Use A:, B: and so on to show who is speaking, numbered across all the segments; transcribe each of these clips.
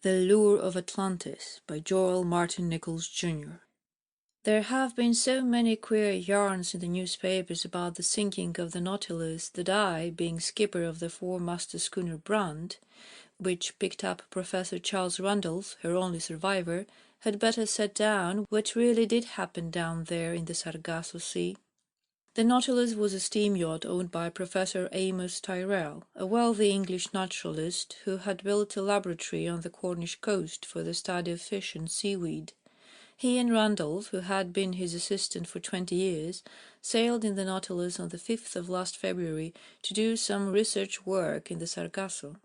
A: The Lure of Atlantis by Joel Martin Nichols, Jr. There have been so many queer yarns in the newspapers about the sinking of the Nautilus that I, being skipper of the four-master schooner Brand, which picked up Professor Charles Randolph, her only survivor, had better set down what really did happen down there in the Sargasso Sea. The Nautilus was a steam yacht owned by Professor Amos Tyrrell, a wealthy English naturalist who had built a laboratory on the Cornish coast for the study of fish and seaweed. He and Randolph, who had been his assistant for 20 years, sailed in the Nautilus on the 5th of last February to do some research work in the Sargasso.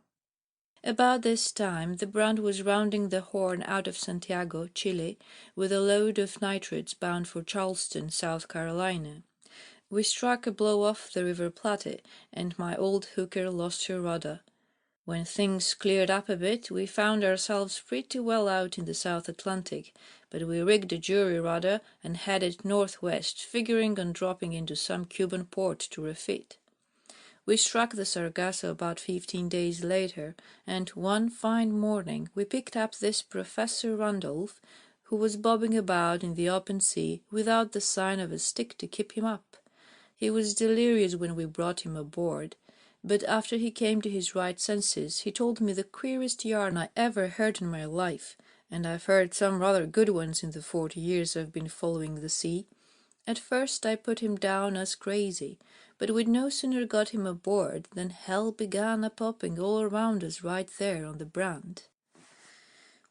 A: About this time the Brand was rounding the Horn out of Santiago, Chile, with a load of nitrates bound for Charleston, South Carolina. We struck a blow off the River Plate, and my old hooker lost her rudder. When things cleared up a bit, we found ourselves pretty well out in the South Atlantic, but we rigged a jury rudder and headed northwest, figuring on dropping into some Cuban port to refit. We struck the Sargasso about 15 days later, and one fine morning we picked up this Professor Randolph, who was bobbing about in the open sea without the sign of a stick to keep him up. He was delirious when we brought him aboard, but after he came to his right senses he told me the queerest yarn I ever heard in my life, and I've heard some rather good ones in the 40 years I've been following the sea. At first I put him down as crazy, but we'd no sooner got him aboard than hell began a-popping all around us right there on the Brand.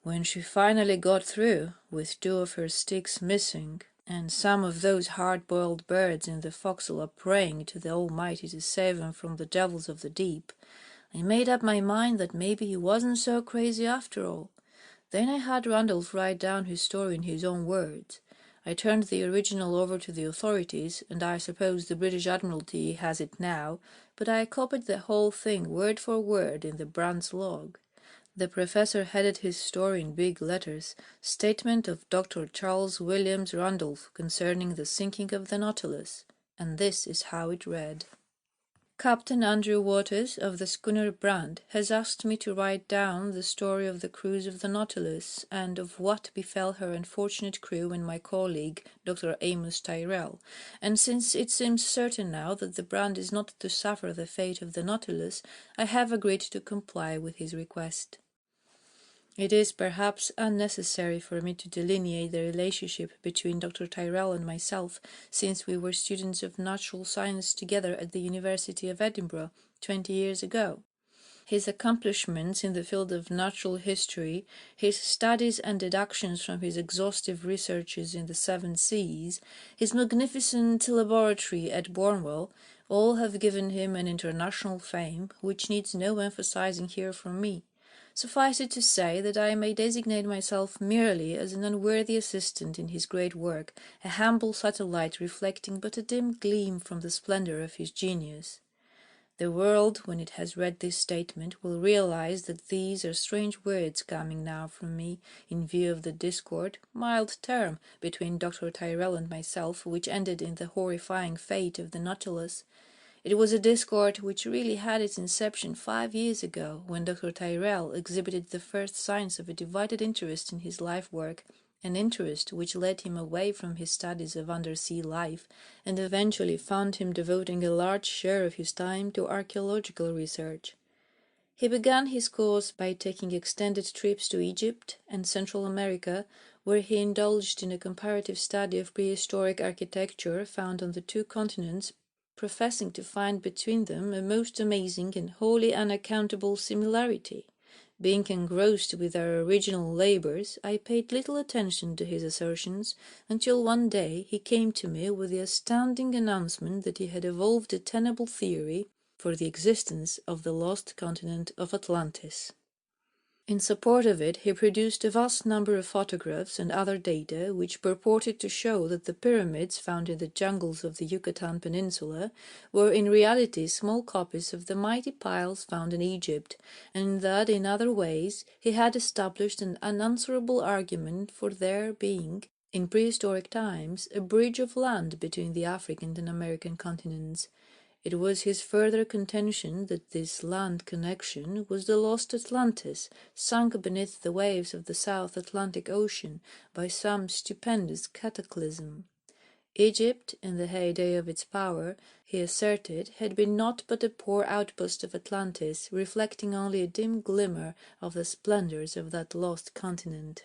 A: When she finally got through, with 2 of her sticks missing, and some of those hard-boiled birds in the forecastle praying to the Almighty to save 'em from the devils of the deep, I made up my mind that maybe he wasn't so crazy after all. Then I had Randolph write down his story in his own words. I turned the original over to the authorities, and I suppose the British Admiralty has it now, but I copied the whole thing word for word in the Brand's log. The professor headed his story in big letters, "Statement of Dr. Charles Williams Randolph concerning the sinking of the Nautilus," and this is how it read. Captain Andrew Waters of the schooner Brand has asked me to write down the story of the cruise of the Nautilus and of what befell her unfortunate crew and my colleague, Dr. Amos Tyrrell, and since it seems certain now that the Brand is not to suffer the fate of the Nautilus, I have agreed to comply with his request. It is perhaps unnecessary for me to delineate the relationship between Dr. Tyrrell and myself, since we were students of natural science together at the University of Edinburgh 20 years ago. His accomplishments in the field of natural history, his studies and deductions from his exhaustive researches in the 7 seas, his magnificent laboratory at Bournemouth, all have given him an international fame, which needs no emphasizing here from me. Suffice it to say that I may designate myself merely as an unworthy assistant in his great work, a humble satellite reflecting but a dim gleam from the splendor of his genius. The world, when it has read this statement, will realize that these are strange words coming now from me, in view of the discord, mild term, between Dr. Tyrrell and myself, which ended in the horrifying fate of the Nautilus. It was a discord which really had its inception 5 years ago, when Dr. Tyrrell exhibited the first signs of a divided interest in his life work, an interest which led him away from his studies of undersea life, and eventually found him devoting a large share of his time to archaeological research. He began his course by taking extended trips to Egypt and Central America, where he indulged in a comparative study of prehistoric architecture found on the 2 continents, professing to find between them a most amazing and wholly unaccountable similarity. Being engrossed with our original labours, I paid little attention to his assertions, until one day he came to me with the astounding announcement that he had evolved a tenable theory for the existence of the lost continent of Atlantis. In support of it he produced a vast number of photographs and other data which purported to show that the pyramids found in the jungles of the Yucatan Peninsula were in reality small copies of the mighty piles found in Egypt, and that in other ways he had established an unanswerable argument for there being, in prehistoric times, a bridge of land between the African and American continents. It was his further contention that this land connection was the lost Atlantis, sunk beneath the waves of the South Atlantic Ocean by some stupendous cataclysm. Egypt, in the heyday of its power, he asserted, had been naught but a poor outpost of Atlantis, reflecting only a dim glimmer of the splendours of that lost continent.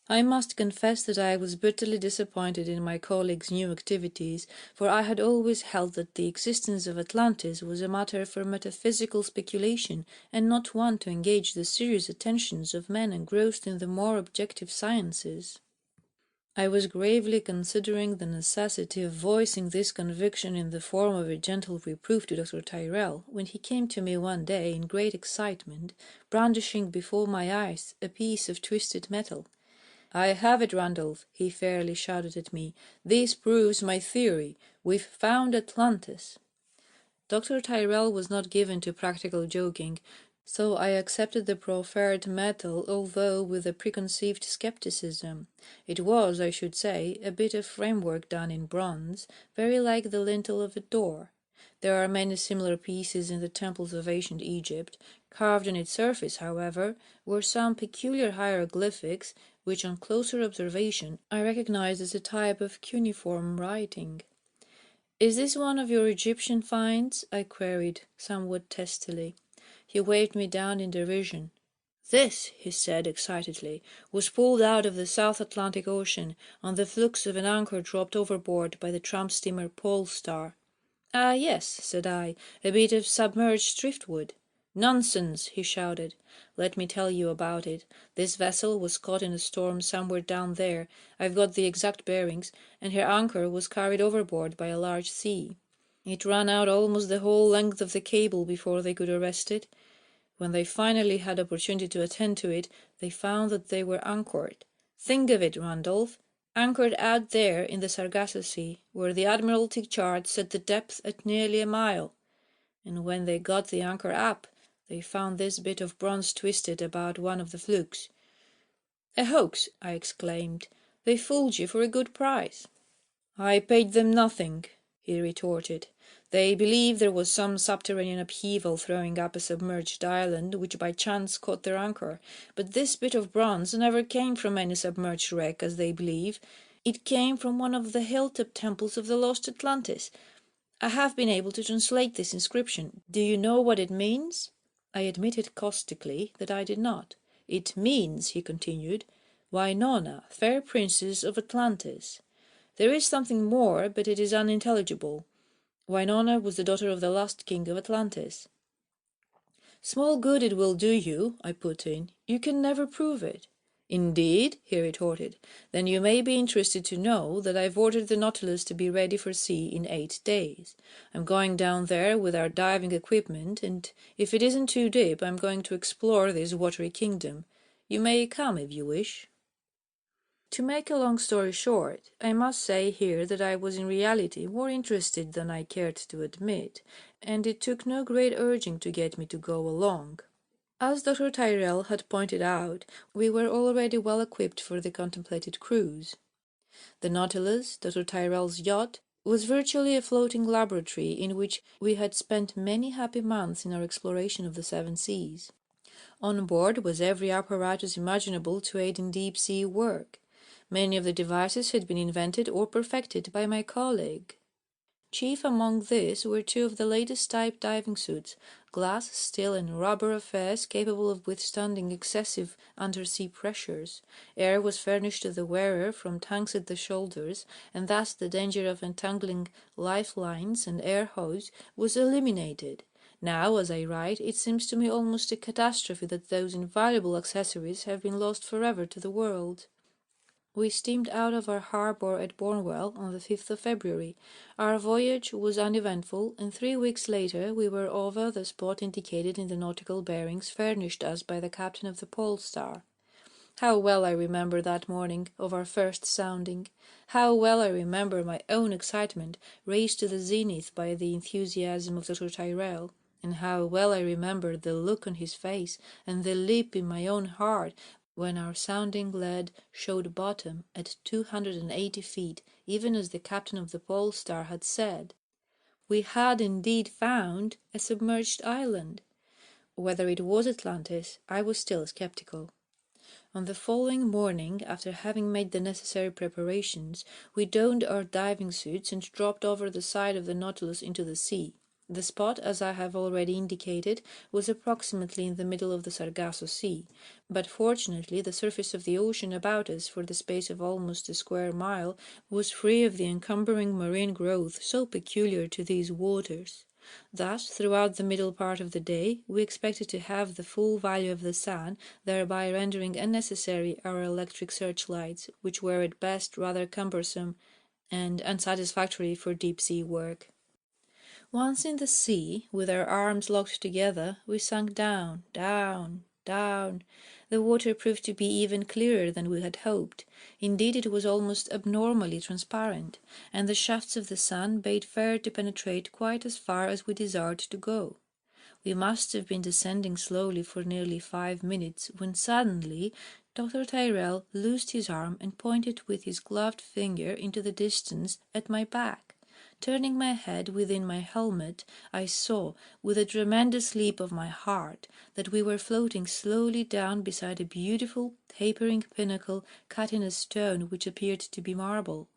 A: I must confess that I was bitterly disappointed in my colleague's new activities, for I had always held that the existence of Atlantis was a matter for metaphysical speculation, and not one to engage the serious attentions of men engrossed in the more objective sciences. I was gravely considering the necessity of voicing this conviction in the form of a gentle reproof to Dr. Tyrrell, when he came to me one day in great excitement, brandishing before my eyes a piece of twisted metal. "I have it, Randolph," he fairly shouted at me. "This proves my theory. We've found Atlantis." Dr. Tyrrell was not given to practical joking, so I accepted the proffered metal, although with a preconceived skepticism. It was, I should say, a bit of framework done in bronze, very like the lintel of a door. There are many similar pieces in the temples of ancient Egypt. Carved on its surface, however, were some peculiar hieroglyphics, which on closer observation I recognized as a type of cuneiform writing. "Is this one of your Egyptian finds?" I queried, somewhat testily. He waved me down in derision. "This," he said excitedly, "was pulled out of the South Atlantic Ocean on the flukes of an anchor dropped overboard by the tramp steamer Pole Star." "Ah, yes," said I, "a bit of submerged driftwood." "Nonsense!" he shouted. "Let me tell you about it. This vessel was caught in a storm somewhere down there, I've got the exact bearings, and her anchor was carried overboard by a large sea. It ran out almost the whole length of the cable before they could arrest it. When they finally had opportunity to attend to it, they found that they were anchored. Think of it, Randolph! Anchored out there in the Sargasso Sea, where the Admiralty chart set the depth at nearly a mile. And when they got the anchor up, they found this bit of bronze twisted about one of the flukes." "A hoax!" I exclaimed. "They fooled you for a good price." "I paid them nothing," he retorted. "They believed there was some subterranean upheaval throwing up a submerged island, which by chance caught their anchor. But this bit of bronze never came from any submerged wreck, as they believe. It came from one of the hilltop temples of the lost Atlantis. I have been able to translate this inscription. Do you know what it means?" I admitted caustically that I did not. "It means," he continued, "Winona, fair princess of Atlantis. There is something more, but it is unintelligible. Winona was the daughter of the last king of Atlantis." "Small good it will do you," I put in. "You can never prove it." "Indeed?" he retorted. "Then you may be interested to know that I've ordered the Nautilus to be ready for sea in 8 days. I'm going down there with our diving equipment, and if it isn't too deep, I'm going to explore this watery kingdom. You may come if you wish." To make a long story short, I must say here that I was in reality more interested than I cared to admit, and it took no great urging to get me to go along. As Dr. Tyrrell had pointed out, we were already well equipped for the contemplated cruise. The Nautilus, Dr. Tyrrell's yacht, was virtually a floating laboratory in which we had spent many happy months in our exploration of the seven seas. On board was every apparatus imaginable to aid in deep-sea work. Many of the devices had been invented or perfected by my colleague. Chief among these were two of the latest type diving suits, glass, steel, and rubber affairs capable of withstanding excessive undersea pressures. Air was furnished to the wearer from tanks at the shoulders, and thus the danger of entangling lifelines and air hose was eliminated. Now, as I write, it seems to me almost a catastrophe that those invaluable accessories have been lost forever to the world. We steamed out of our harbour at Cornwall on the 5th of February. Our voyage was uneventful, and 3 weeks later we were over the spot indicated in the nautical bearings furnished us by the captain of the Pole Star. How well I remember that morning of our first sounding! How well I remember my own excitement, raised to the zenith by the enthusiasm of Dr. Tyrrell! And how well I remember the look on his face and the leap in my own heart when our sounding lead showed bottom at 280 feet, even as the captain of the Pole Star had said. we had indeed found a submerged island. Whether it was Atlantis, I was still skeptical. On the following morning, after having made the necessary preparations, we donned our diving suits and dropped over the side of the Nautilus into the sea. The spot, as I have already indicated, was approximately in the middle of the Sargasso Sea, but fortunately the surface of the ocean about us for the space of almost a square mile was free of the encumbering marine growth so peculiar to these waters. Thus, throughout the middle part of the day, we expected to have the full value of the sun, thereby rendering unnecessary our electric searchlights, which were at best rather cumbersome and unsatisfactory for deep-sea work. Once in the sea, with our arms locked together, we sank down, down, down. The water proved to be even clearer than we had hoped. Indeed, it was almost abnormally transparent, and the shafts of the sun bade fair to penetrate quite as far as we desired to go. We must have been descending slowly for nearly 5 minutes, when suddenly Dr. Tyrrell loosed his arm and pointed with his gloved finger into the distance at my back. Turning my head within my helmet, I saw, with a tremendous leap of my heart, that we were floating slowly down beside a beautiful, tapering pinnacle cut in a stone which appeared to be marble.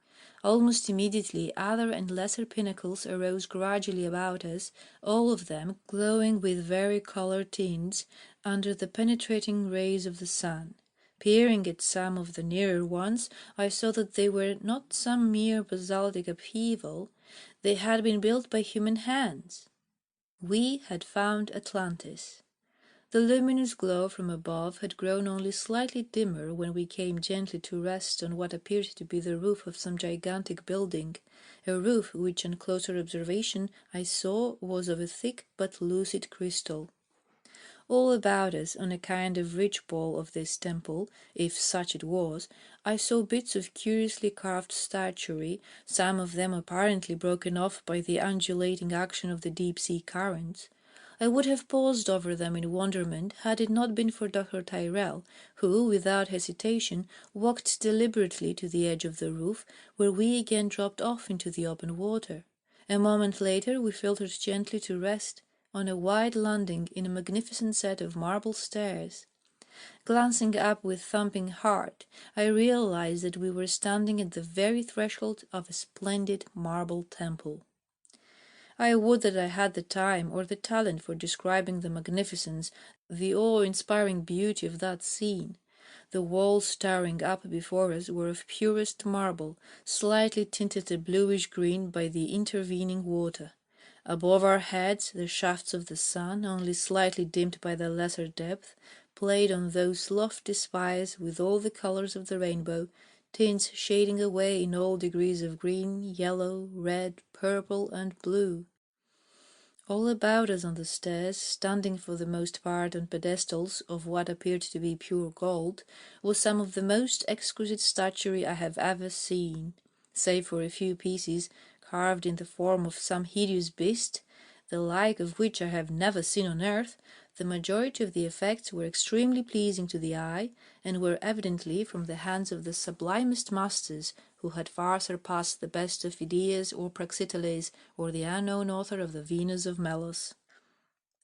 A: Almost immediately other and lesser pinnacles arose gradually about us, all of them glowing with vari-colored tints under the penetrating rays of the sun. Peering at some of the nearer ones, I saw that they were not some mere basaltic upheaval. They had been built by human hands. We had found Atlantis. The luminous glow from above had grown only slightly dimmer when we came gently to rest on what appeared to be the roof of some gigantic building, a roof which on closer observation I saw was of a thick but lucid crystal. All about us, on a kind of ridge pole of this temple, if such it was, I saw bits of curiously carved statuary, some of them apparently broken off by the undulating action of the deep-sea currents. I would have paused over them in wonderment had it not been for Dr. Tyrrell, who, without hesitation, walked deliberately to the edge of the roof, where we again dropped off into the open water. A moment later we filtered gently to rest on a wide landing in a magnificent set of marble stairs. Glancing up with thumping heart, I realized that we were standing at the very threshold of a splendid marble temple. I would that I had the time or the talent for describing the magnificence, the awe-inspiring beauty of that scene. The walls towering up before us were of purest marble, slightly tinted a bluish green by the intervening water. Above our heads, the shafts of the sun, only slightly dimmed by the lesser depth, played on those lofty spires with all the colors of the rainbow, tints shading away in all degrees of green, yellow, red, purple, and blue. All about us on the stairs, standing for the most part on pedestals of what appeared to be pure gold, was some of the most exquisite statuary I have ever seen, save for a few pieces carved in the form of some hideous beast, the like of which I have never seen on earth. The majority of the effects were extremely pleasing to the eye, and were evidently from the hands of the sublimest masters, who had far surpassed the best of Phidias or Praxiteles, or the unknown author of the Venus of Melos.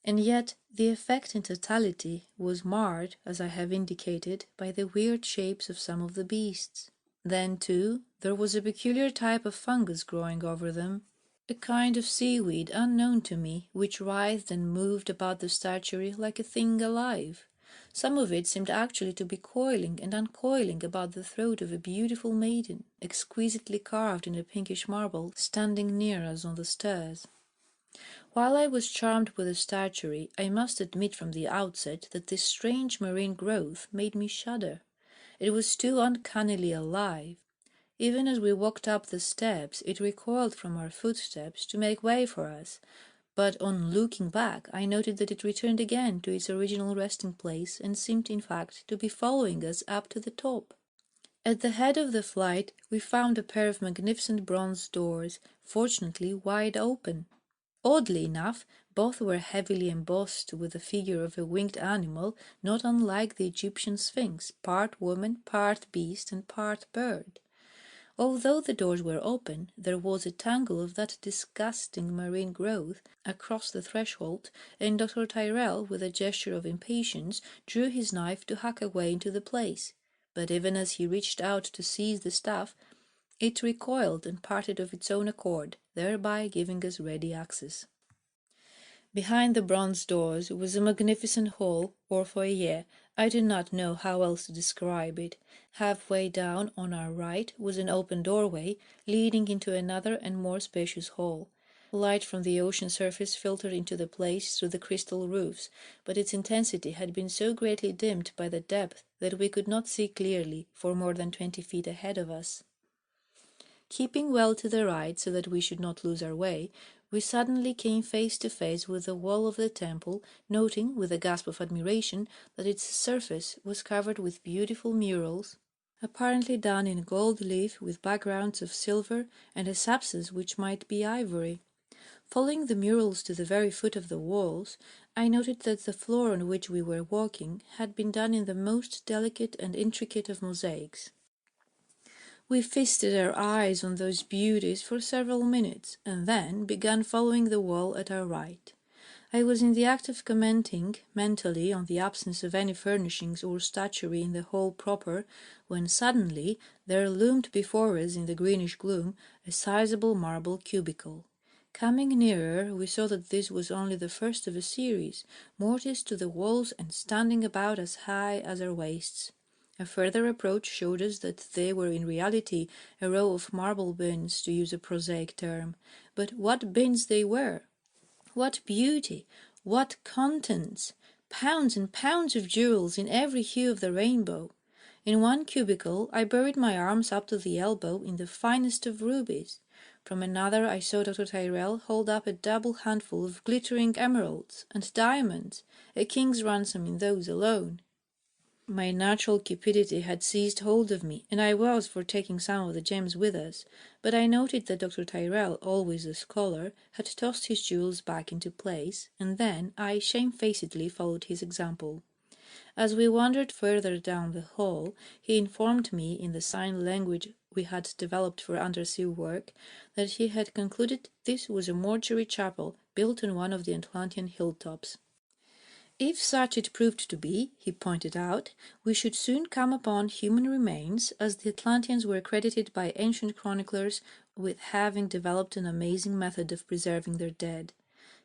A: And yet the effect in totality was marred, as I have indicated, by the weird shapes of some of the beasts. Then, too, there was a peculiar type of fungus growing over them, a kind of seaweed unknown to me, which writhed and moved about the statuary like a thing alive. Some of it seemed actually to be coiling and uncoiling about the throat of a beautiful maiden, exquisitely carved in a pinkish marble, standing near us on the stairs. While I was charmed with the statuary, I must admit from the outset that this strange marine growth made me shudder. It was too uncannily alive. Even as we walked up the steps, it recoiled from our footsteps to make way for us, but on looking back I noted that it returned again to its original resting place, and seemed in fact to be following us up to the top. At the head of the flight we found a pair of magnificent bronze doors, fortunately wide open. Oddly enough, both were heavily embossed with the figure of a winged animal, not unlike the Egyptian Sphinx, part woman, part beast, and part bird. Although the doors were open, there was a tangle of that disgusting marine growth across the threshold, and Dr. Tyrrell, with a gesture of impatience, drew his knife to hack away into the place. But even as he reached out to seize the staff, it recoiled and parted of its own accord, thereby giving us ready access. Behind the bronze doors was a magnificent hall, or foyer. I do not know how else to describe it. Halfway down on our right was an open doorway, leading into another and more spacious hall. Light from the ocean surface filtered into the place through the crystal roofs, but its intensity had been so greatly dimmed by the depth that we could not see clearly for more than 20 feet ahead of us. Keeping well to the right so that we should not lose our way, we suddenly came face to face with the wall of the temple, noting with a gasp of admiration that its surface was covered with beautiful murals, apparently done in gold leaf with backgrounds of silver and a substance which might be ivory. Following the murals to the very foot of the walls, I noted that the floor on which we were walking had been done in the most delicate and intricate of mosaics. We feasted our eyes on those beauties for several minutes, and then began following the wall at our right. I was in the act of commenting mentally on the absence of any furnishings or statuary in the hall proper, when suddenly there loomed before us in the greenish gloom a sizable marble cubicle. Coming nearer, we saw that this was only the first of a series, mortised to the walls and standing about as high as our waists. A further approach showed us that they were in reality a row of marble bins, to use a prosaic term. But what bins they were! What beauty! What contents! Pounds and pounds of jewels in every hue of the rainbow. In one cubicle I buried my arms up to the elbow in the finest of rubies. From another I saw Dr. Tyrrell hold up a double handful of glittering emeralds and diamonds, a king's ransom in those alone. My natural cupidity had seized hold of me, and I was for taking some of the gems with us, but I noted that Dr. Tyrrell, always a scholar, had tossed his jewels back into place, and then I shamefacedly followed his example. As we wandered further down the hall, he informed me, in the sign language we had developed for undersea work, that he had concluded this was a mortuary chapel built on one of the Atlantean hilltops. If such it proved to be, he pointed out, we should soon come upon human remains, as the Atlanteans were credited by ancient chroniclers with having developed an amazing method of preserving their dead.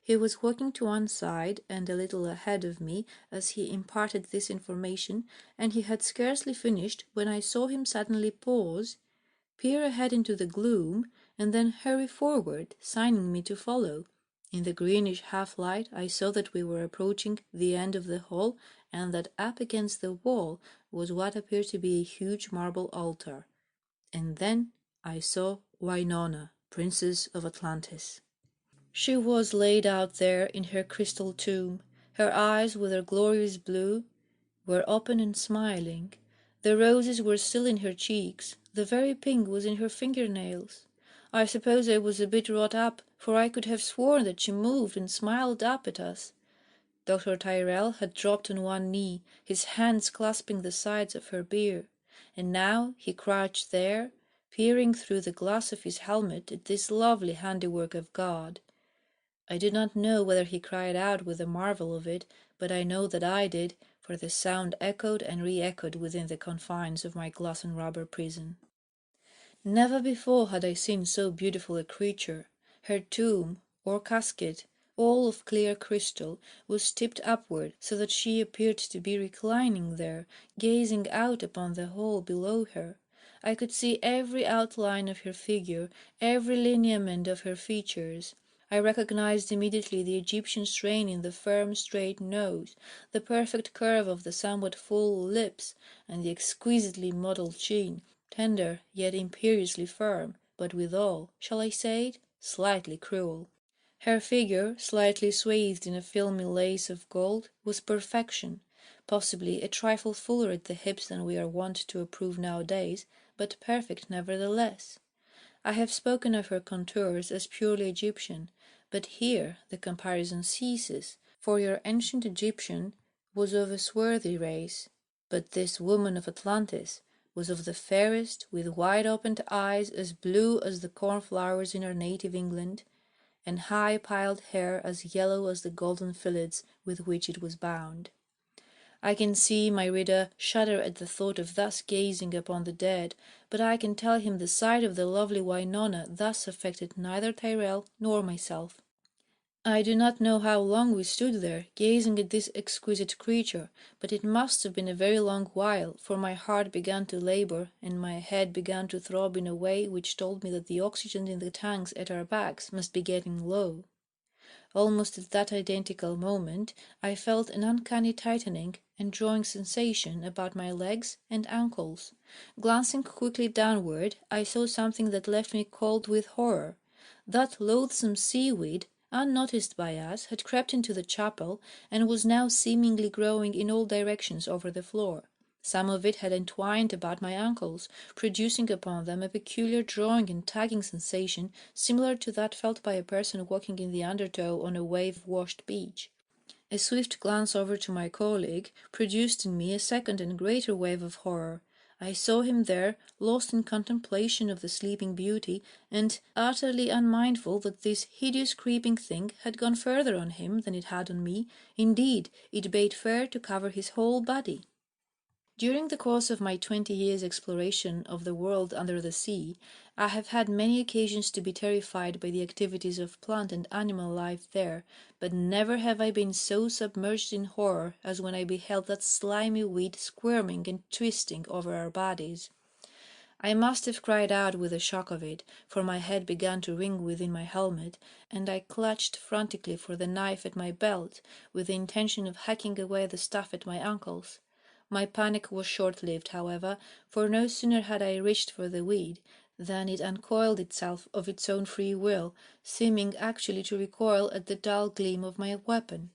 A: He was walking to one side and a little ahead of me as he imparted this information, and he had scarcely finished when I saw him suddenly pause, peer ahead into the gloom, and then hurry forward, signing me to follow. In the greenish half-light I saw that we were approaching the end of the hall, and that up against the wall was what appeared to be a huge marble altar. And then I saw Winona, Princess of Atlantis. She was laid out there in her crystal tomb. Her eyes, with their glorious blue, were open and smiling. The roses were still in her cheeks. The very pink was in her fingernails. I suppose I was a bit wrought up, for I could have sworn that she moved and smiled up at us. Dr. Tyrrell had dropped on one knee, his hands clasping the sides of her bier, and now he crouched there, peering through the glass of his helmet at this lovely handiwork of God. I do not know whether he cried out with the marvel of it, but I know that I did, for the sound echoed and re-echoed within the confines of my glass and rubber prison. Never before had I seen so beautiful a creature. Her tomb, or casket, all of clear crystal, was tipped upward, so that she appeared to be reclining there, gazing out upon the hall below her. I could see every outline of her figure, every lineament of her features. I recognized immediately the Egyptian strain in the firm, straight nose, the perfect curve of the somewhat full lips, and the exquisitely modelled chin, tender yet imperiously firm, but withal, shall I say it, slightly cruel. Her figure, slightly swathed in a filmy lace of gold, was perfection, possibly a trifle fuller at the hips than we are wont to approve nowadays, but perfect nevertheless. I have spoken of her contours as purely Egyptian, but here the comparison ceases, for your ancient Egyptian was of a swarthy race, but this woman of Atlantis, was of the fairest, with wide-opened eyes as blue as the cornflowers in our native England, and high-piled hair as yellow as the golden fillets with which it was bound. I can see my reader shudder at the thought of thus gazing upon the dead, but I can tell him the sight of the lovely Winona thus affected neither Tyrrell nor myself. I do not know how long we stood there, gazing at this exquisite creature, but it must have been a very long while, for my heart began to labour, and my head began to throb in a way which told me that the oxygen in the tanks at our backs must be getting low. Almost at that identical moment I felt an uncanny tightening and drawing sensation about my legs and ankles. Glancing quickly downward, I saw something that left me cold with horror. That loathsome seaweed, unnoticed by us, had crept into the chapel, and was now seemingly growing in all directions over the floor. Some of it had entwined about my ankles, producing upon them a peculiar drawing and tugging sensation similar to that felt by a person walking in the undertow on a wave-washed beach. A swift glance over to my colleague produced in me a second and greater wave of horror. I saw him there, lost in contemplation of the sleeping beauty, and utterly unmindful that this hideous creeping thing had gone further on him than it had on me. Indeed, it bade fair to cover his whole body. During the course of my 20 years' exploration of the world under the sea, I have had many occasions to be terrified by the activities of plant and animal life there, but never have I been so submerged in horror as when I beheld that slimy weed squirming and twisting over our bodies. I must have cried out with the shock of it, for my head began to ring within my helmet, and I clutched frantically for the knife at my belt, with the intention of hacking away the stuff at my ankles. My panic was short-lived, however, for no sooner had I reached for the weed than it uncoiled itself of its own free will, seeming actually to recoil at the dull gleam of my weapon.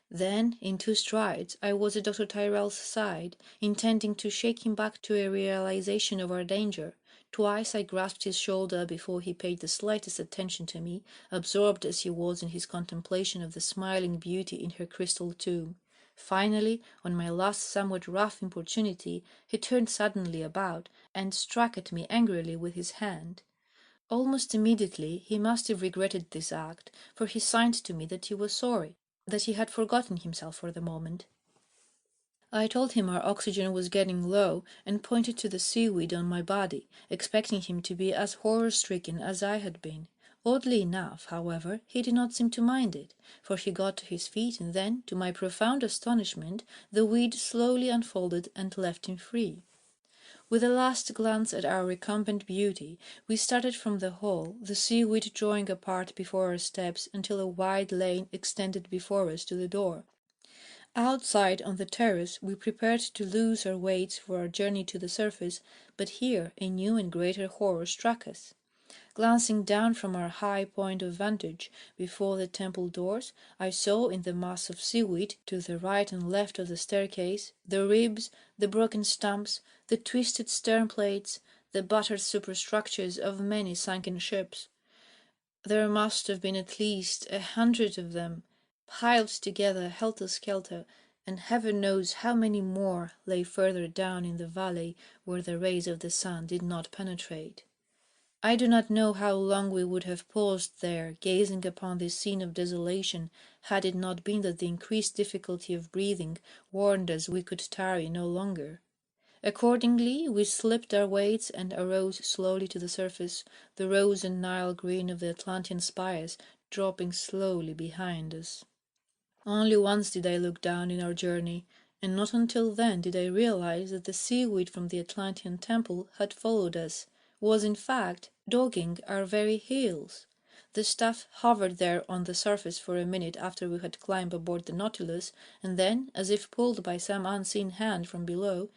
A: Then, in 2 strides, I was at Dr. Tyrrell's side, intending to shake him back to a realization of our danger. Twice I grasped his shoulder before he paid the slightest attention to me, absorbed as he was in his contemplation of the smiling beauty in her crystal tomb. Finally, on my last somewhat rough importunity, he turned suddenly about, and struck at me angrily with his hand. Almost immediately he must have regretted this act, for he signed to me that he was sorry, that he had forgotten himself for the moment. I told him our oxygen was getting low, and pointed to the seaweed on my body, expecting him to be as horror-stricken as I had been. Oddly enough, however, he did not seem to mind it, for he got to his feet, and then, to my profound astonishment, the weed slowly unfolded and left him free. With a last glance at our recumbent beauty, we started from the hall, the seaweed drawing apart before our steps until a wide lane extended before us to the door. Outside on the terrace we prepared to lose our weights for our journey to the surface, but here a new and greater horror struck us. Glancing down from our high point of vantage before the temple doors, I saw in the mass of seaweed to the right and left of the staircase the ribs, the broken stumps, the twisted stern plates, the battered superstructures of many sunken ships. There must have been at least 100 of them, piled together helter-skelter, and heaven knows how many more lay further down in the valley where the rays of the sun did not penetrate. I do not know how long we would have paused there, gazing upon this scene of desolation, had it not been that the increased difficulty of breathing warned us we could tarry no longer. Accordingly, we slipped our weights and arose slowly to the surface, the rose and Nile green of the Atlantean spires dropping slowly behind us. Only once did I look down in our journey, and not until then did I realize that the seaweed from the Atlantean temple had followed us, was in fact dogging our very heels. The stuff hovered there on the surface for a minute after we had climbed aboard the Nautilus, and then, as if pulled by some unseen hand from below,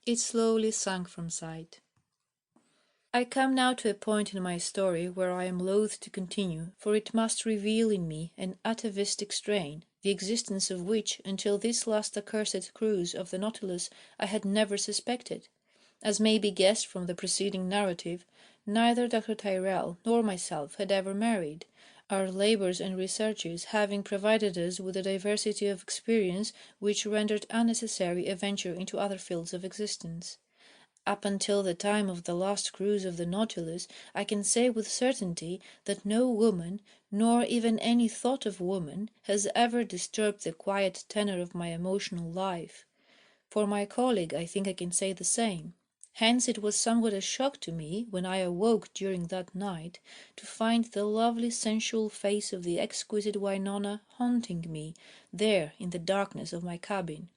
A: it slowly sank from sight. I come now to a point in my story where I am loath to continue, for it must reveal in me an atavistic strain, the existence of which, until this last accursed cruise of the Nautilus, I had never suspected. As may be guessed from the preceding narrative, neither Dr. Tyrrell nor myself had ever married, our labours and researches having provided us with a diversity of experience which rendered unnecessary a venture into other fields of existence. Up until the time of the last cruise of the Nautilus, I can say with certainty that no woman, nor even any thought of woman, has ever disturbed the quiet tenor of my emotional life. For my colleague, I think I can say the same. Hence it was somewhat a shock to me, when I awoke during that night, to find the lovely sensual face of the exquisite Winona haunting me, there in the darkness of my cabin.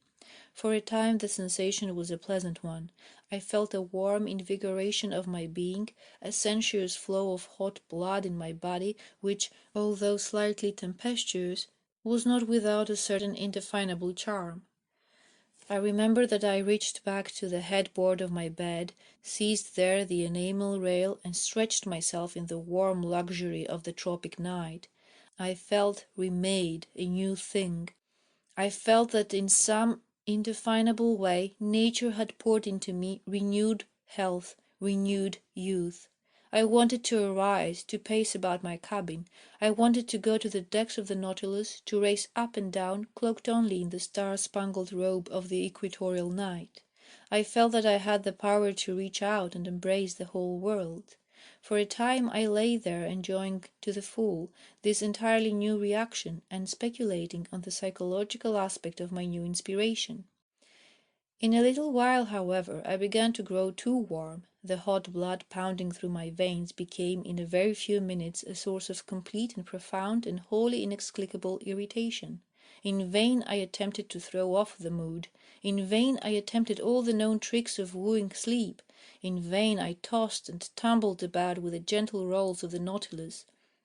A: For a time the sensation was a pleasant one. I felt a warm invigoration of my being, a sensuous flow of hot blood in my body, which, although slightly tempestuous, was not without a certain indefinable charm. I remember that I reached back to the headboard of my bed, seized there the enamel rail, and stretched myself in the warm luxury of the tropic night. I felt remade, a new thing. I felt that in some indefinable way nature had poured into me renewed health, renewed youth. I wanted to arise, to pace about my cabin. I wanted to go to the decks of the Nautilus, to race up and down, cloaked only in the star-spangled robe of the equatorial night. I felt that I had the power to reach out and embrace the whole world. For a time I lay there enjoying to the full this entirely new reaction and speculating on the psychological aspect of my new inspiration. In a little while, however, I began to grow too warm. The hot blood pounding through my veins became in a very few minutes a source of complete and profound and wholly inexplicable irritation. In vain I attempted to throw off the mood. In vain I attempted all the known tricks of wooing sleep. In vain I tossed and tumbled about with the gentle rolls of the Nautilus.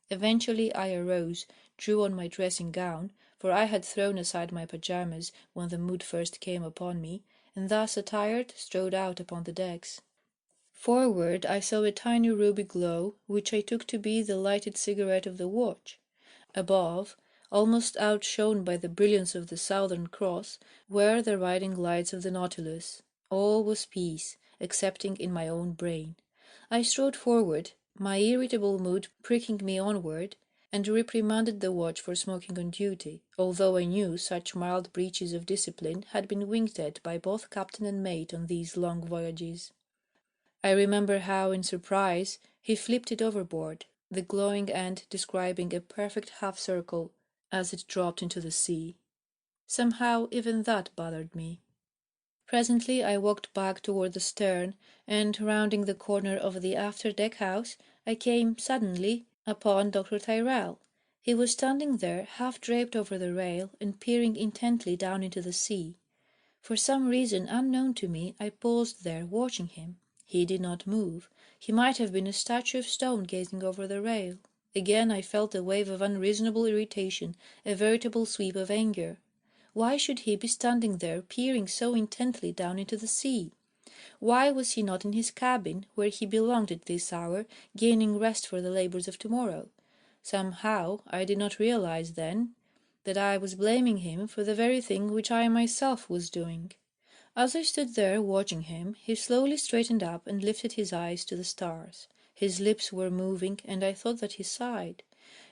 A: Eventually I arose, drew on my dressing gown, for I had thrown aside my pyjamas when the mood first came upon me, and thus attired strode out upon the decks. Forward I saw a tiny ruby glow, which I took to be the lighted cigarette of the watch. Above, almost outshone by the brilliance of the Southern Cross, were the riding lights of the Nautilus. All was peace, excepting in my own brain. I strode forward, my irritable mood pricking me onward, and reprimanded the watch for smoking on duty, although I knew such mild breaches of discipline had been winked at by both captain and mate on these long voyages. I remember how, in surprise, he flipped it overboard, the glowing end describing a perfect half-circle as it dropped into the sea. Somehow even that bothered me. Presently I walked back toward the stern, and, rounding the corner of the after-deck house, I came suddenly upon Dr. Tyrrell. He was standing there, half draped over the rail, and peering intently down into the sea. For some reason unknown to me, I paused there, watching him. He did not move. He might have been a statue of stone gazing over the rail. Again I felt a wave of unreasonable irritation, a veritable sweep of anger. Why should he be standing there, peering so intently down into the sea? Why was he not in his cabin, where he belonged at this hour, gaining rest for the labours of tomorrow? Somehow I did not realize then that I was blaming him for the very thing which I myself was doing. As I stood there watching him, he slowly straightened up and lifted his eyes to the stars. His lips were moving, and I thought that he sighed.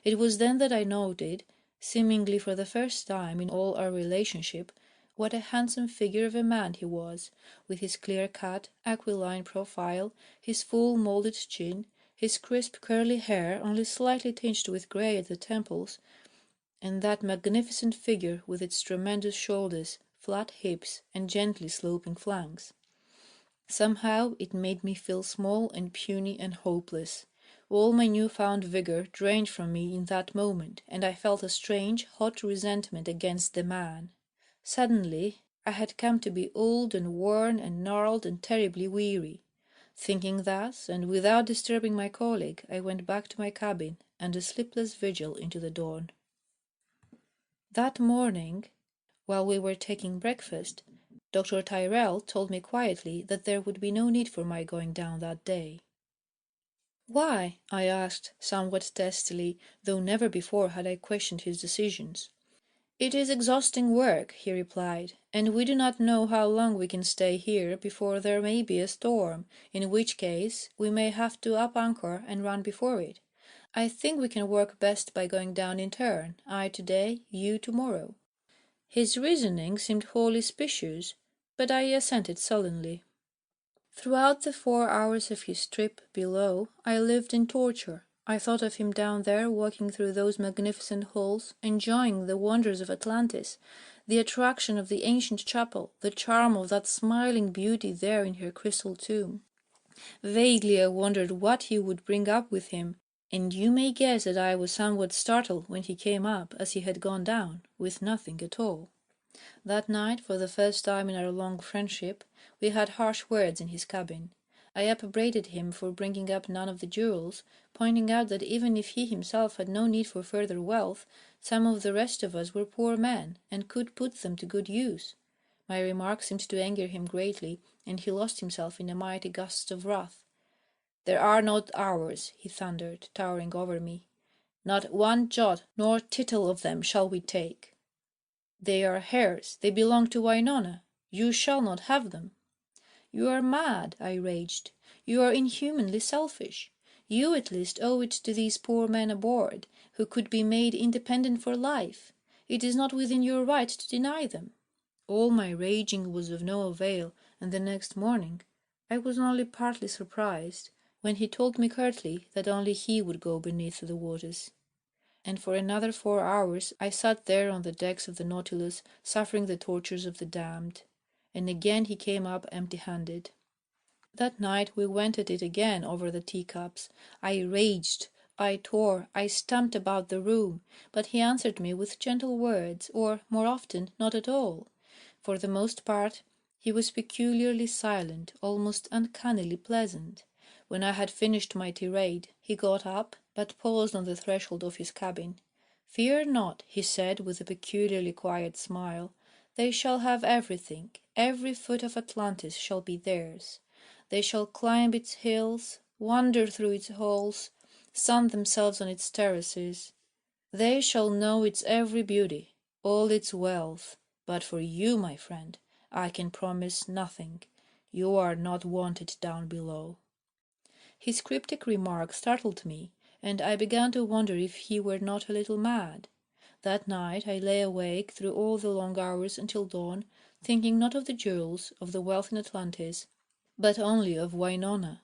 A: It was then that I noted, seemingly for the first time in all our relationship, what a handsome figure of a man he was, with his clear-cut, aquiline profile, his full moulded chin, his crisp curly hair only slightly tinged with grey at the temples, and that magnificent figure with its tremendous shoulders, flat hips, and gently sloping flanks. Somehow it made me feel small and puny and hopeless. All my new-found vigour drained from me in that moment, and I felt a strange, hot resentment against the man. Suddenly I had come to be old and worn and gnarled and terribly weary. Thinking thus, and without disturbing my colleague, I went back to my cabin and a sleepless vigil into the dawn. That morning, while we were taking breakfast, Dr. Tyrrell told me quietly that there would be no need for my going down that day. "Why?" I asked, somewhat testily, though never before had I questioned his decisions. "It is exhausting work," he replied, "and we do not know how long we can stay here before there may be a storm, in which case we may have to up anchor and run before it. I think we can work best by going down in turn, I today, you tomorrow." His reasoning seemed wholly specious, but I assented sullenly. Throughout the 4 hours of his trip below, I lived in torture. I thought of him down there, walking through those magnificent halls, enjoying the wonders of Atlantis, the attraction of the ancient chapel, the charm of that smiling beauty there in her crystal tomb. Vaguely I wondered what he would bring up with him, and you may guess that I was somewhat startled when he came up, as he had gone down, with nothing at all. That night, for the first time in our long friendship, we had harsh words in his cabin. I upbraided him for bringing up none of the jewels, pointing out that even if he himself had no need for further wealth, some of the rest of us were poor men, and could put them to good use. My remark seemed to anger him greatly, and he lost himself in a mighty gust of wrath. "There are not ours," he thundered, towering over me. "Not one jot nor tittle of them shall we take. They are hers, they belong to Wainona. You shall not have them." "You are mad," I raged. "You are inhumanly selfish. You at least owe it to these poor men aboard, who could be made independent for life. It is not within your right to deny them." All my raging was of no avail, and the next morning I was only partly surprised when he told me curtly that only he would go beneath the waters. And for another 4 hours I sat there on the decks of the Nautilus, suffering the tortures of the damned. And again he came up empty-handed. That night we went at it again over the teacups. I raged, I tore, I stamped about the room, but he answered me with gentle words, or, more often, not at all. For the most part he was peculiarly silent, almost uncannily pleasant. When I had finished my tirade, he got up, but paused on the threshold of his cabin. "Fear not," he said with a peculiarly quiet smile. "They shall have everything. Every foot of Atlantis shall be theirs. They shall climb its hills, wander through its halls, sun themselves on its terraces. They shall know its every beauty, all its wealth. But for you, my friend, I can promise nothing. You are not wanted down below." His cryptic remark startled me, and I began to wonder if he were not a little mad. That night I lay awake through all the long hours until dawn, thinking not of the jewels, of the wealth in Atlantis, but only of Wainona.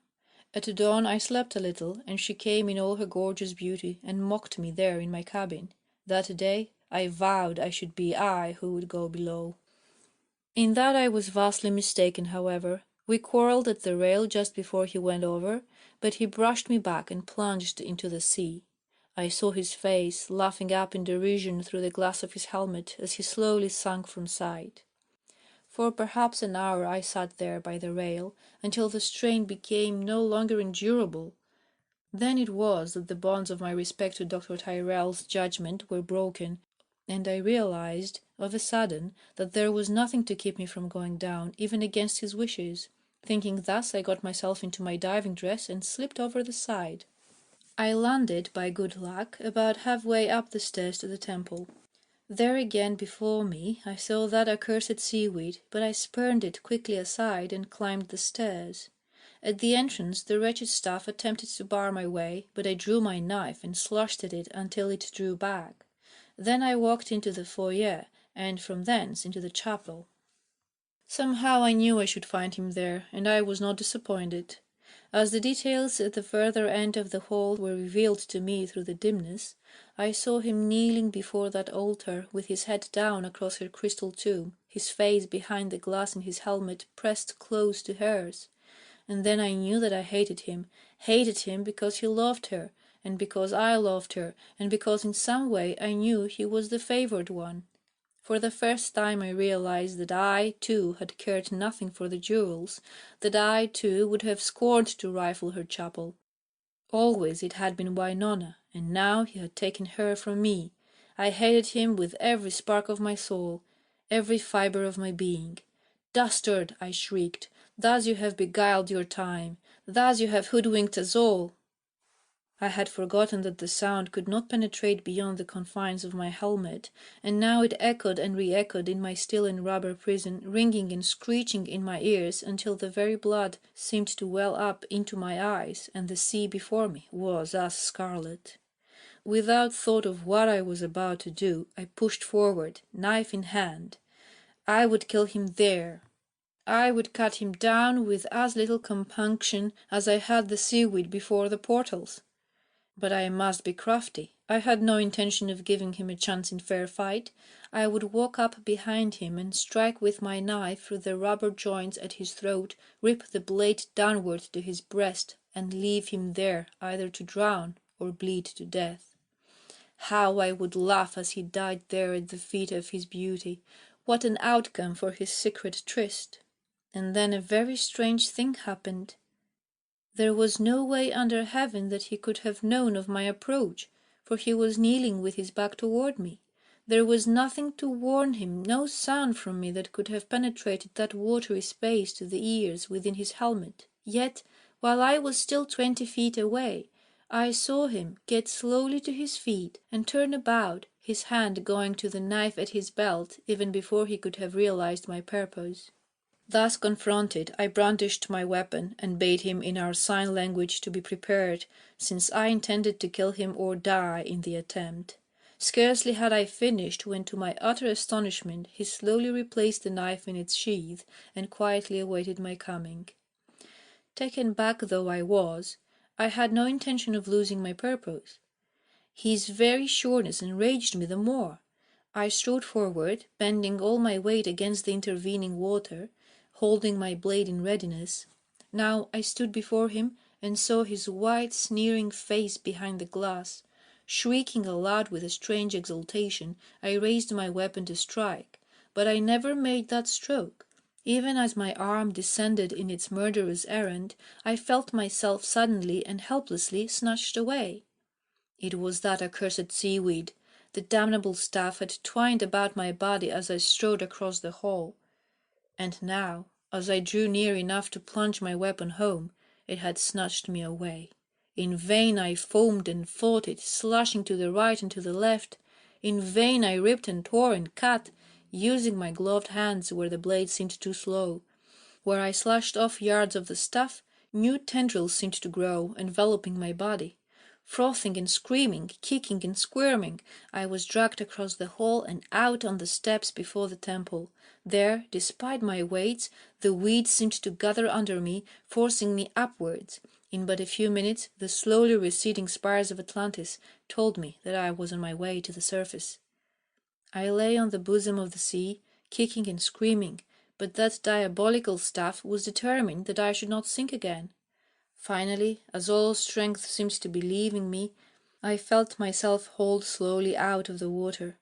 A: At dawn I slept a little, and she came in all her gorgeous beauty and mocked me there in my cabin. That day I vowed I should be I who would go below. In that I was vastly mistaken, however. We quarrelled at the rail just before he went over, but he brushed me back and plunged into the sea. I saw his face, laughing up in derision through the glass of his helmet as he slowly sank from sight. For perhaps an hour I sat there by the rail, until the strain became no longer endurable. Then it was that the bonds of my respect to Dr. Tyrrell's judgment were broken, and I realized, of a sudden, that there was nothing to keep me from going down, even against his wishes. Thinking thus, I got myself into my diving dress and slipped over the side. I landed, by good luck, about halfway up the stairs to the temple. There again before me I saw that accursed seaweed, but I spurned it quickly aside and climbed the stairs. At the entrance the wretched stuff attempted to bar my way, but I drew my knife and slashed at it until it drew back. Then I walked into the foyer, and from thence into the chapel. Somehow I knew I should find him there, and I was not disappointed. As the details at the further end of the hall were revealed to me through the dimness, I saw him kneeling before that altar, with his head down across her crystal tomb, his face behind the glass in his helmet pressed close to hers. And then I knew that I hated him because he loved her, and because I loved her, and because in some way I knew he was the favoured one. For the first time I realized that I, too, had cared nothing for the jewels, that I, too, would have scorned to rifle her chapel. Always it had been Wainona, and now he had taken her from me. I hated him with every spark of my soul, every fibre of my being. "Dastard!" I shrieked. "Thus you have beguiled your time. Thus you have hoodwinked us all." I had forgotten that the sound could not penetrate beyond the confines of my helmet, and now it echoed and re-echoed in my steel and rubber prison, ringing and screeching in my ears until the very blood seemed to well up into my eyes, and the sea before me was as scarlet. Without thought of what I was about to do, I pushed forward, knife in hand. I would kill him there. I would cut him down with as little compunction as I had the seaweed before the portals. But I must be crafty. I had no intention of giving him a chance in fair fight. I would walk up behind him and strike with my knife through the rubber joints at his throat, rip the blade downward to his breast, and leave him there either to drown or bleed to death. How I would laugh as he died there at the feet of his beauty. What an outcome for his secret tryst. And then a very strange thing happened. There was no way under heaven that he could have known of my approach, for he was kneeling with his back toward me. There was nothing to warn him, no sound from me that could have penetrated that watery space to the ears within his helmet. Yet, while I was still 20 feet away, I saw him get slowly to his feet and turn about, his hand going to the knife at his belt even before he could have realized my purpose. Thus confronted, I brandished my weapon and bade him in our sign language to be prepared, since I intended to kill him or die in the attempt. Scarcely had I finished when, to my utter astonishment, he slowly replaced the knife in its sheath and quietly awaited my coming. Taken back though I was, I had no intention of losing my purpose. His very sureness enraged me the more. I strode forward, bending all my weight against the intervening water, holding my blade in readiness. Now I stood before him and saw his white, sneering face behind the glass. Shrieking aloud with a strange exultation, I raised my weapon to strike, but I never made that stroke. Even as my arm descended in its murderous errand, I felt myself suddenly and helplessly snatched away. It was that accursed seaweed. The damnable stuff had twined about my body as I strode across the hall. And now, as I drew near enough to plunge my weapon home, it had snatched me away. In vain I foamed and fought it, slashing to the right and to the left. In vain I ripped and tore and cut, using my gloved hands where the blade seemed too slow. Where I slashed off yards of the stuff, new tendrils seemed to grow, enveloping my body. Frothing and screaming, kicking and squirming, I was dragged across the hall and out on the steps before the temple. There, despite my weights, the weeds seemed to gather under me, forcing me upwards. In but a few minutes, the slowly receding spires of Atlantis told me that I was on my way to the surface. I lay on the bosom of the sea, kicking and screaming, but that diabolical stuff was determined that I should not sink again. Finally, as all strength seemed to be leaving me, I felt myself hauled slowly out of the water.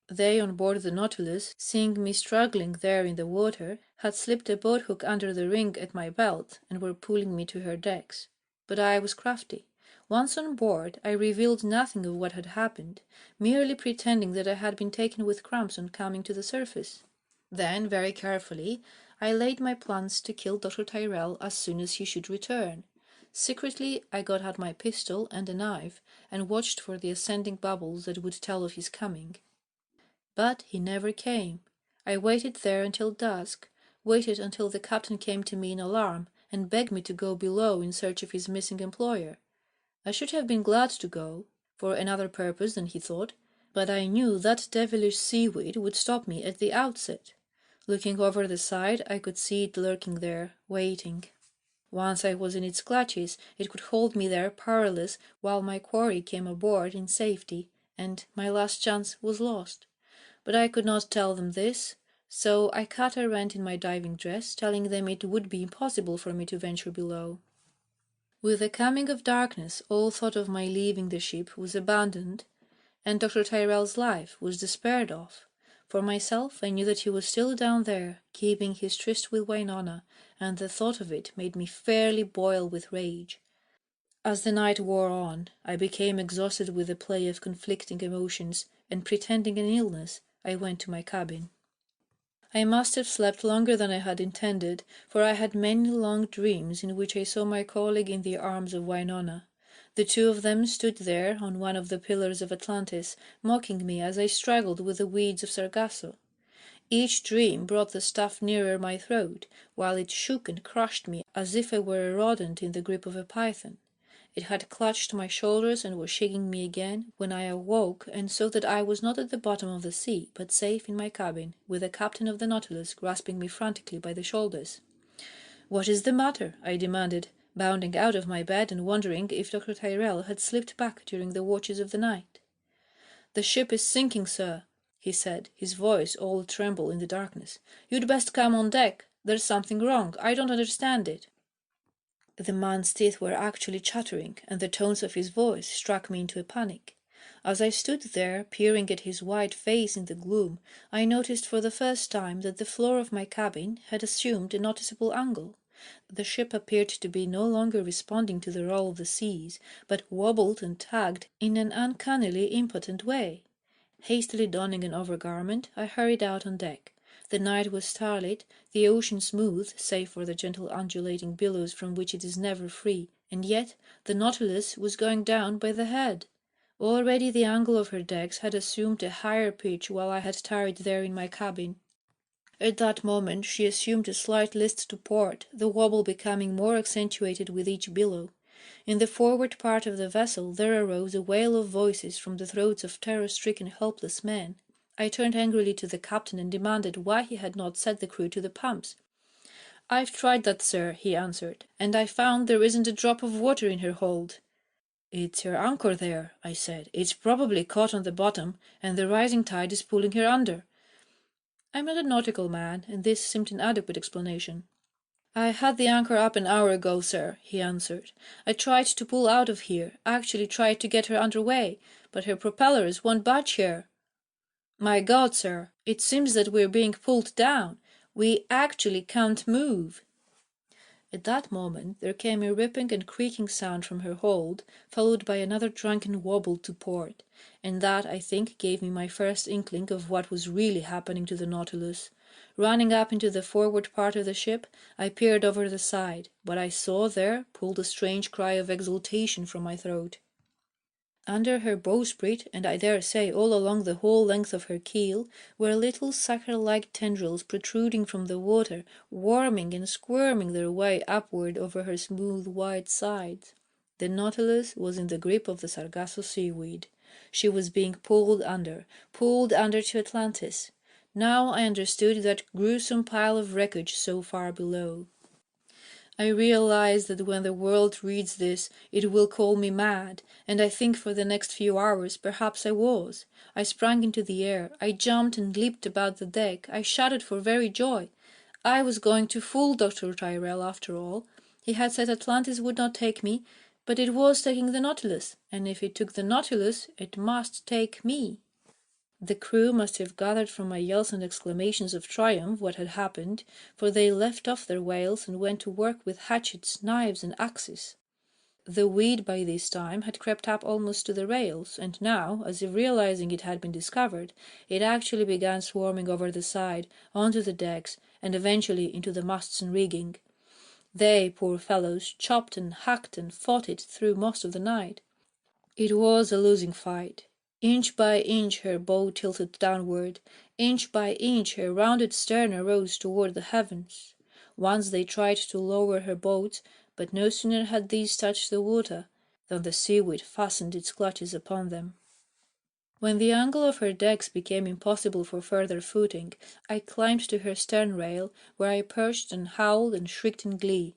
A: They on board the Nautilus, seeing me struggling there in the water, had slipped a boat hook under the ring at my belt and were pulling me to her decks. But I was crafty. Once on board, I revealed nothing of what had happened, merely pretending that I had been taken with cramps on coming to the surface. Then, very carefully, I laid my plans to kill Dr. Tyrrell as soon as he should return. Secretly, I got out my pistol and a knife and watched for the ascending bubbles that would tell of his coming. But he never came. I waited there until dusk, waited until the captain came to me in alarm and begged me to go below in search of his missing employer. I should have been glad to go, for another purpose than he thought, but I knew that devilish seaweed would stop me at the outset. Looking over the side, I could see it lurking there, waiting. Once I was in its clutches, it could hold me there powerless while my quarry came aboard in safety, and my last chance was lost. But I could not tell them this, so I cut a rent in my diving dress, telling them it would be impossible for me to venture below. With the coming of darkness, all thought of my leaving the ship was abandoned, and Dr. Tyrrell's life was despaired of. For myself, I knew that he was still down there, keeping his tryst with Winona, and the thought of it made me fairly boil with rage. As the night wore on, I became exhausted with the play of conflicting emotions, and pretending an illness, I went to my cabin. I must have slept longer than I had intended, for I had many long dreams in which I saw my colleague in the arms of Winona. The two of them stood there on one of the pillars of Atlantis, mocking me as I struggled with the weeds of Sargasso. Each dream brought the stuff nearer my throat, while it shook and crushed me as if I were a rodent in the grip of a python. It had clutched my shoulders and was shaking me again when I awoke and saw that I was not at the bottom of the sea, but safe in my cabin, with the captain of the Nautilus grasping me frantically by the shoulders. "What is the matter?" I demanded, bounding out of my bed and wondering if Dr. Tyrrell had slipped back during the watches of the night. "The ship is sinking, sir," he said, his voice all a tremble in the darkness. "You'd best come on deck. There's something wrong. I don't understand it." The man's teeth were actually chattering, and the tones of his voice struck me into a panic. As I stood there, peering at his white face in the gloom, I noticed for the first time that the floor of my cabin had assumed a noticeable angle. The ship appeared to be no longer responding to the roll of the seas, but wobbled and tugged in an uncannily impotent way. Hastily donning an overgarment, I hurried out on deck. The night was starlit, the ocean smooth, save for the gentle undulating billows from which it is never free, and yet the Nautilus was going down by the head. Already the angle of her decks had assumed a higher pitch while I had tarried there in my cabin. At that moment she assumed a slight list to port, the wobble becoming more accentuated with each billow. In the forward part of the vessel there arose a wail of voices from the throats of terror-stricken helpless men. I turned angrily to the captain and demanded why he had not set the crew to the pumps. "I've tried that, sir," he answered, "and I found there isn't a drop of water in her hold." "It's her anchor there," I said. "It's probably caught on the bottom, and the rising tide is pulling her under." I'm not a nautical man, and this seemed an adequate explanation. "I had the anchor up an hour ago, sir," he answered. "I tried to pull out of here, actually tried to get her under way, but her propellers won't budge her. My God, sir, it seems that we're being pulled down. We actually can't move." At that moment there came a ripping and creaking sound from her hold, followed by another drunken wobble to port, and that, I think, gave me my first inkling of what was really happening to the Nautilus. Running up into the forward part of the ship, I peered over the side. What I saw there pulled a strange cry of exultation from my throat. Under her bowsprit, and I dare say all along the whole length of her keel, were little sucker-like tendrils protruding from the water, worming and squirming their way upward over her smooth white sides. The Nautilus was in the grip of the Sargasso seaweed. She was being pulled under to Atlantis. Now I understood that gruesome pile of wreckage so far below. I realize that when the world reads this it will call me mad, and I think for the next few hours perhaps I was. I sprang into the air, I jumped and leaped about the deck, I shouted for very joy. I was going to fool Dr. Tyrrell after all. He had said Atlantis would not take me, but it was taking the Nautilus, and if it took the Nautilus it must take me. The crew must have gathered from my yells and exclamations of triumph what had happened, for they left off their wails and went to work with hatchets, knives, and axes. The weed by this time had crept up almost to the rails, and now, as if realizing it had been discovered, it actually began swarming over the side, onto the decks, and eventually into the masts and rigging. They, poor fellows, chopped and hacked and fought it through most of the night. It was a losing fight. Inch by inch her bow tilted downward, inch by inch her rounded stern arose toward the heavens. Once they tried to lower her boats, but no sooner had these touched the water than the seaweed fastened its clutches upon them. When the angle of her decks became impossible for further footing, I climbed to her stern rail, where I perched and howled and shrieked in glee.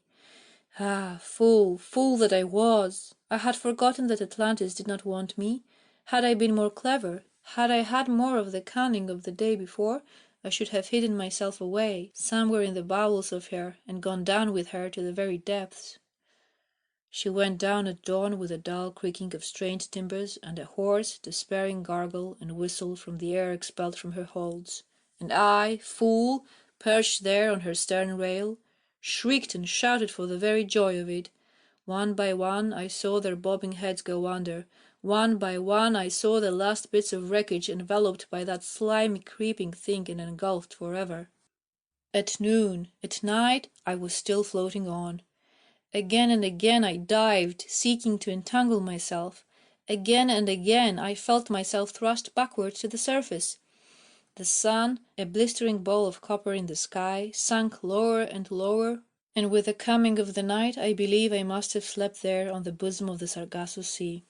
A: Ah, fool, fool that I was! I had forgotten that Atlantis did not want me. Had I been more clever, had I had more of the cunning of the day before, I should have hidden myself away, somewhere in the bowels of her, and gone down with her to the very depths. She went down at dawn with a dull creaking of strained timbers and a hoarse, despairing gargle and whistle from the air expelled from her holds. And I, fool, perched there on her stern rail, shrieked and shouted for the very joy of it. One by one I saw their bobbing heads go under. One by one I saw the last bits of wreckage enveloped by that slimy creeping thing and engulfed forever. At noon, at night, I was still floating on. Again and again I dived, seeking to entangle myself. Again and again I felt myself thrust backward to the surface. The sun, a blistering ball of copper in the sky, sank lower and lower, and with the coming of the night I believe I must have slept there on the bosom of the Sargasso Sea.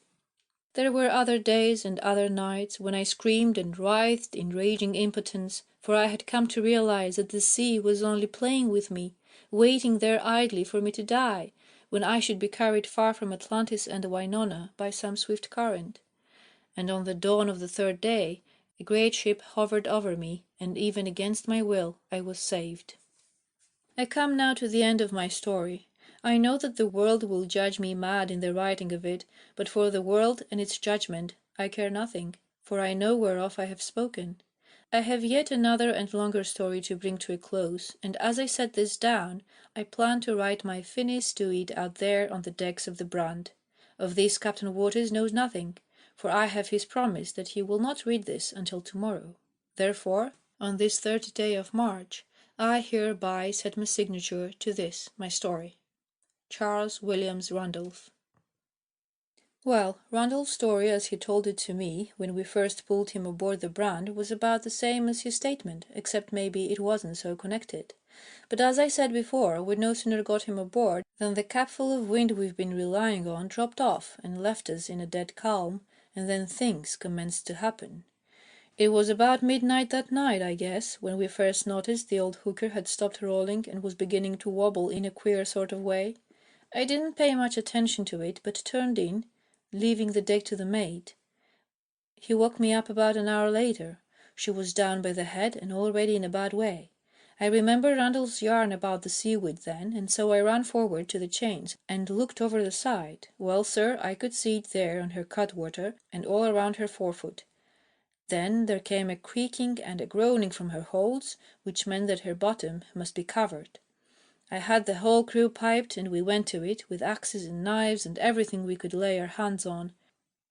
A: There were other days and other nights when I screamed and writhed in raging impotence, for I had come to realize that the sea was only playing with me, waiting there idly for me to die, when I should be carried far from Atlantis and Winona by some swift current. And on the dawn of the third day, a great ship hovered over me, and even against my will I was saved. I come now to the end of my story. I know that the world will judge me mad in the writing of it, but for the world and its judgment I care nothing, for I know whereof I have spoken. I have yet another and longer story to bring to a close, and as I set this down, I plan to write my finis to it out there on the decks of the Brand. Of this Captain Waters knows nothing, for I have his promise that he will not read this until tomorrow. Therefore, on this 30th day of March, I hereby set my signature to this, my story. Charles Williams Randolph. Well, Randolph's story as he told it to me when we first pulled him aboard the Brand was about the same as his statement, except maybe it wasn't so connected. But as I said before, we'd no sooner got him aboard than the capful of wind we've been relying on dropped off and left us in a dead calm, and then things commenced to happen. It was about midnight that night, I guess, when we first noticed the old hooker had stopped rolling and was beginning to wobble in a queer sort of way. I didn't pay much attention to it, but turned in, leaving the deck to the mate. He woke me up about an hour later. She was down by the head and already in a bad way. I remember Randall's yarn about the seaweed then, and so I ran forward to the chains and looked over the side. Well, sir, I could see it there on her cutwater and all around her forefoot. Then there came a creaking and a groaning from her holds, which meant that her bottom must be covered. I had the whole crew piped, and we went to it, with axes and knives and everything we could lay our hands on.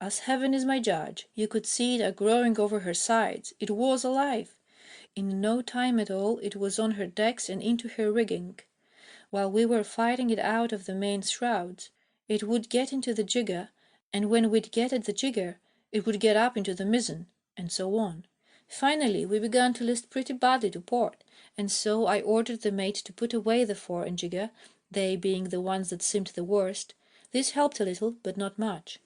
A: As heaven is my judge, you could see it a-growing over her sides. It was alive. In no time at all it was on her decks and into her rigging. While we were fighting it out of the main shrouds, it would get into the jigger, and when we'd get at the jigger, it would get up into the mizzen, and so on. Finally we began to list pretty badly to port, and so I ordered the mate to put away the fore and jigger, they being the ones that seemed the worst. This helped a little, but not much.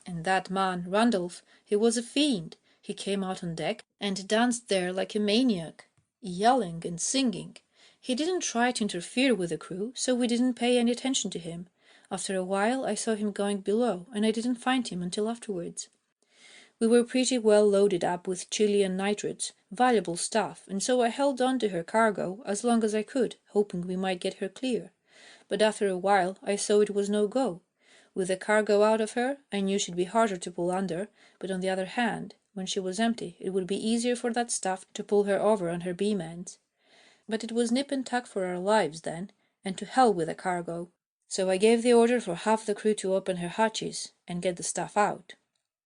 A: And that man, Randolph, he was a fiend. He came out on deck and danced there like a maniac, yelling and singing. He didn't try to interfere with the crew, so we didn't pay any attention to him. After a while I saw him going below, and I didn't find him until afterwards. We were pretty well loaded up with Chilean nitrates, valuable stuff, and so I held on to her cargo as long as I could, hoping we might get her clear. But after a while I saw it was no go. With the cargo out of her, I knew she'd be harder to pull under, but on the other hand, when she was empty, it would be easier for that stuff to pull her over on her beam ends. But it was nip and tuck for our lives then, and to hell with the cargo. So I gave the order for half the crew to open her hatches and get the stuff out.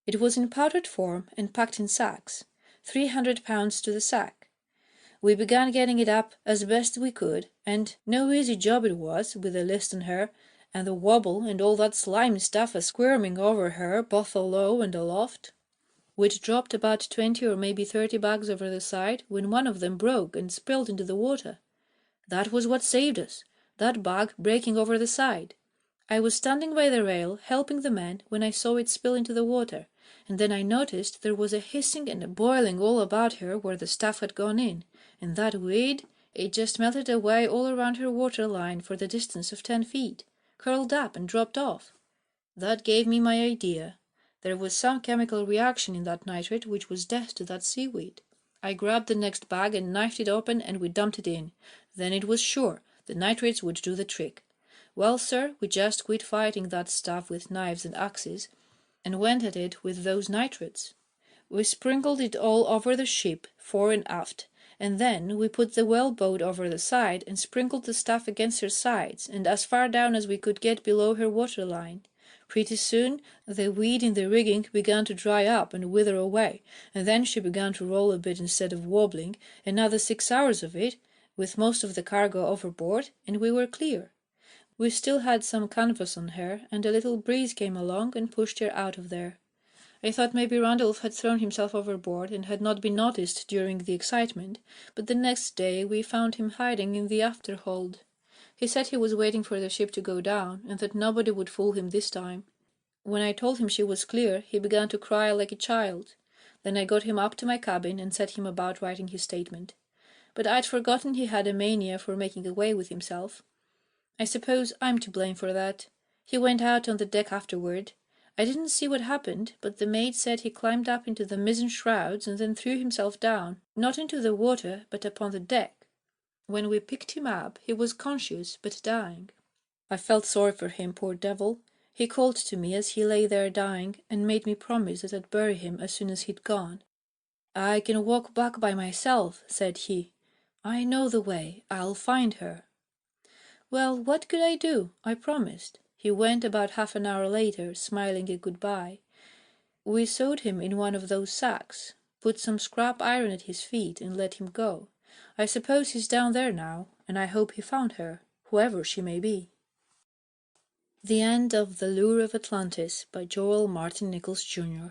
A: It was in powdered form and packed in sacks, 300 pounds to the sack. We began getting it up as best we could, and no easy job it was, with the list on her, and the wobble and all that slimy stuff a-squirming over her both alow and aloft. We'd dropped about 20 or maybe 30 bags over the side when one of them broke and spilled into the water. That was what saved us, that bag breaking over the side. I was standing by the rail helping the men when I saw it spill into the water, and then I noticed there was a hissing and a boiling all about her where the stuff had gone in, and that weed, it just melted away all around her water line for the distance of 10 feet, curled up and dropped off. That gave me my idea. There was some chemical reaction in that nitrate which was death to that seaweed. I grabbed the next bag and knifed it open, and we dumped it in. Then it was sure, the nitrates would do the trick. Well, sir, we just quit fighting that stuff with knives and axes, and went at it with those nitrates. We sprinkled it all over the ship, fore and aft, and then we put the whaleboat over the side and sprinkled the stuff against her sides and as far down as we could get below her waterline. Pretty soon the weed in the rigging began to dry up and wither away, and then she began to roll a bit instead of wobbling, another 6 hours of it, with most of the cargo overboard, and we were clear. We still had some canvas on her, and a little breeze came along and pushed her out of there. I thought maybe Randolph had thrown himself overboard and had not been noticed during the excitement, but the next day we found him hiding in the afterhold. He said he was waiting for the ship to go down, and that nobody would fool him this time. When I told him she was clear, he began to cry like a child. Then I got him up to my cabin and set him about writing his statement. But I'd forgotten he had a mania for making away with himself. I suppose I'm to blame for that. He went out on the deck afterward. I didn't see what happened, but the mate said he climbed up into the mizzen shrouds and then threw himself down, not into the water, but upon the deck. When we picked him up, he was conscious, but dying. I felt sorry for him, poor devil. He called to me as he lay there dying, and made me promise that I'd bury him as soon as he'd gone. "I can walk back by myself," said he. "I know the way. I'll find her." Well, what could I do? I promised. He went about half an hour later, smiling a good-bye. We sewed him in one of those sacks, put some scrap iron at his feet, and let him go. I suppose he's down there now, and I hope he found her, whoever she may be. The End of The Lure of Atlantis by Joel Martin Nichols, Jr.